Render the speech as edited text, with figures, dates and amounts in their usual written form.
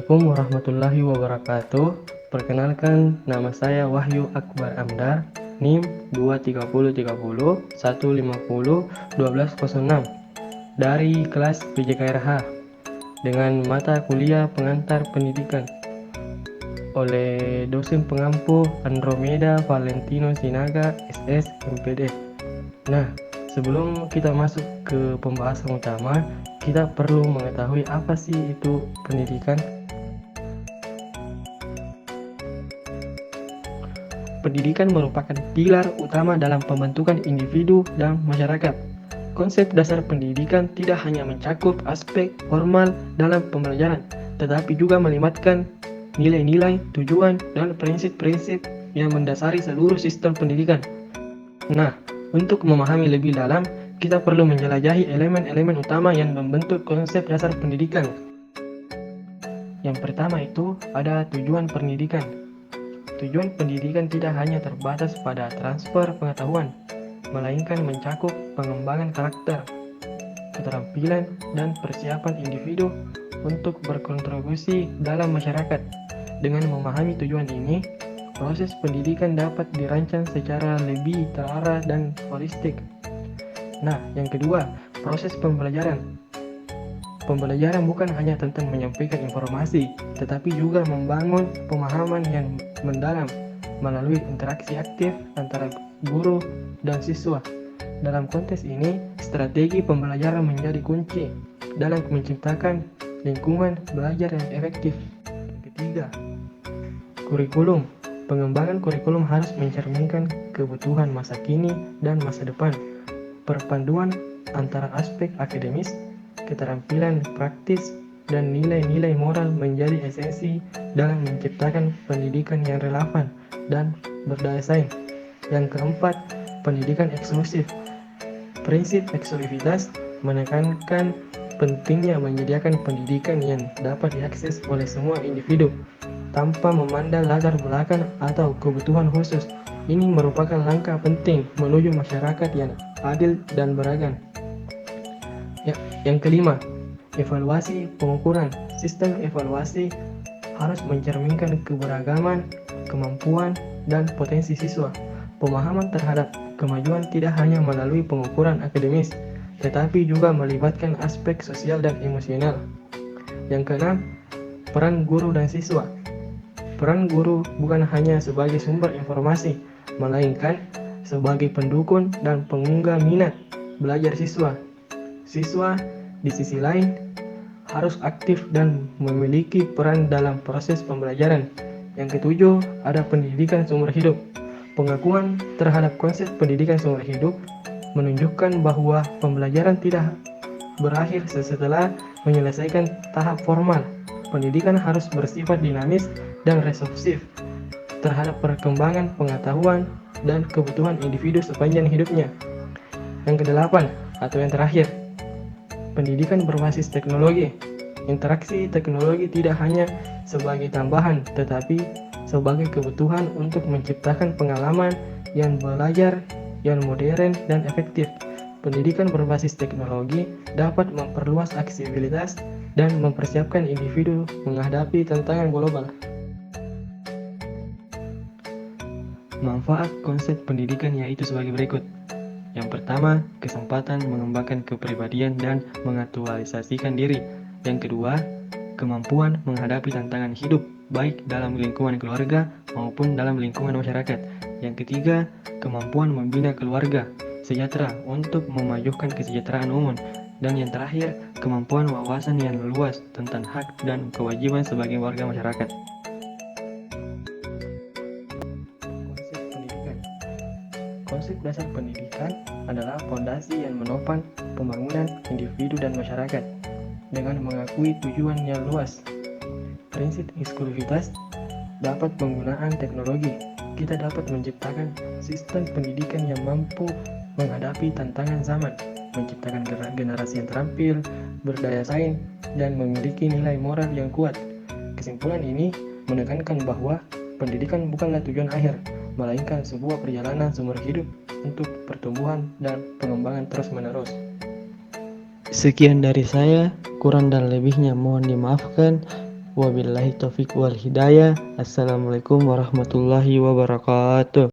Assalamualaikum warahmatullahi wabarakatuh. Perkenalkan, nama saya Wahyu Akbar Amdar, NIM 23030150156 dari kelas PJKRH dengan mata kuliah pengantar pendidikan oleh dosen pengampu Andromeda Valentino Sinaga SS MPD. Nah, sebelum kita masuk ke pembahasan utama, kita perlu mengetahui apa sih itu pendidikan. Pendidikan merupakan pilar utama dalam pembentukan individu dan masyarakat. Konsep dasar pendidikan tidak hanya mencakup aspek formal dalam pembelajaran, tetapi juga melibatkan nilai-nilai, tujuan, dan prinsip-prinsip yang mendasari seluruh sistem pendidikan. Nah, untuk memahami lebih dalam, kita perlu menjelajahi elemen-elemen utama yang membentuk konsep dasar pendidikan. Yang pertama itu ada tujuan pendidikan. Tujuan pendidikan tidak hanya terbatas pada transfer pengetahuan, melainkan mencakup pengembangan karakter, keterampilan, dan persiapan individu untuk berkontribusi dalam masyarakat. Dengan memahami tujuan ini, proses pendidikan dapat dirancang secara lebih terarah dan holistik. Nah, yang kedua, proses pembelajaran. Pembelajaran bukan hanya tentang menyampaikan informasi, tetapi juga membangun pemahaman yang mendalam melalui interaksi aktif antara guru dan siswa. Dalam konteks ini, strategi pembelajaran menjadi kunci dalam menciptakan lingkungan belajar yang efektif. Ketiga, kurikulum. Pengembangan kurikulum harus mencerminkan kebutuhan masa kini dan masa depan. Perpaduan antara aspek akademis, keterampilan praktis, dan nilai-nilai moral menjadi esensi dalam menciptakan pendidikan yang relevan dan berdaya saing. Yang keempat, pendidikan eksklusif. Prinsip eksklusivitas menekankan pentingnya menyediakan pendidikan yang dapat diakses oleh semua individu tanpa memandang latar belakang atau kebutuhan khusus. Ini merupakan langkah penting menuju masyarakat yang adil dan beragam. Yang kelima, evaluasi pengukuran. Sistem evaluasi harus mencerminkan keberagaman, kemampuan, dan potensi siswa. Pemahaman terhadap kemajuan tidak hanya melalui pengukuran akademis, tetapi juga melibatkan aspek sosial dan emosional. Yang keenam, peran guru dan siswa. Peran guru bukan hanya sebagai sumber informasi, melainkan sebagai pendukung dan pengunggah minat belajar siswa. Siswa, di sisi lain, harus aktif dan memiliki peran dalam proses pembelajaran. Yang ketujuh, ada pendidikan seumur hidup. Pengakuan terhadap konsep pendidikan seumur hidup menunjukkan bahwa pembelajaran tidak berakhir setelah menyelesaikan tahap formal. Pendidikan harus bersifat dinamis dan responsif terhadap perkembangan pengetahuan dan kebutuhan individu sepanjang hidupnya. Yang kedelapan, atau yang terakhir, pendidikan berbasis teknologi. Interaksi teknologi tidak hanya sebagai tambahan, tetapi sebagai kebutuhan untuk menciptakan pengalaman yang belajar, yang modern dan efektif. Pendidikan berbasis teknologi dapat memperluas aksesibilitas dan mempersiapkan individu menghadapi tantangan global. Manfaat konsep pendidikan yaitu sebagai berikut. Yang pertama, kesempatan mengembangkan kepribadian dan mengaktualisasikan diri. Yang kedua, kemampuan menghadapi tantangan hidup, baik dalam lingkungan keluarga maupun dalam lingkungan masyarakat. Yang ketiga, kemampuan membina keluarga sejahtera untuk memajukan kesejahteraan umum. Dan yang terakhir, kemampuan wawasan yang luas tentang hak dan kewajiban sebagai warga masyarakat. Konsep pendidikan. Konsep dasar pendidikan adalah fondasi yang menopang pembangunan individu dan masyarakat dengan mengakui tujuan yang luas. Prinsip eksklusivitas dapat penggunaan teknologi. Kita dapat menciptakan sistem pendidikan yang mampu menghadapi tantangan zaman, menciptakan generasi yang terampil, berdaya saing, dan memiliki nilai moral yang kuat. Kesimpulan ini menekankan bahwa pendidikan bukanlah tujuan akhir, melainkan sebuah perjalanan seumur hidup untuk pertumbuhan dan pengembangan terus-menerus. Sekian dari saya, kurang dan lebihnya mohon dimaafkan. Wabillahi taufik wal hidayah. Assalamualaikum warahmatullahi wabarakatuh.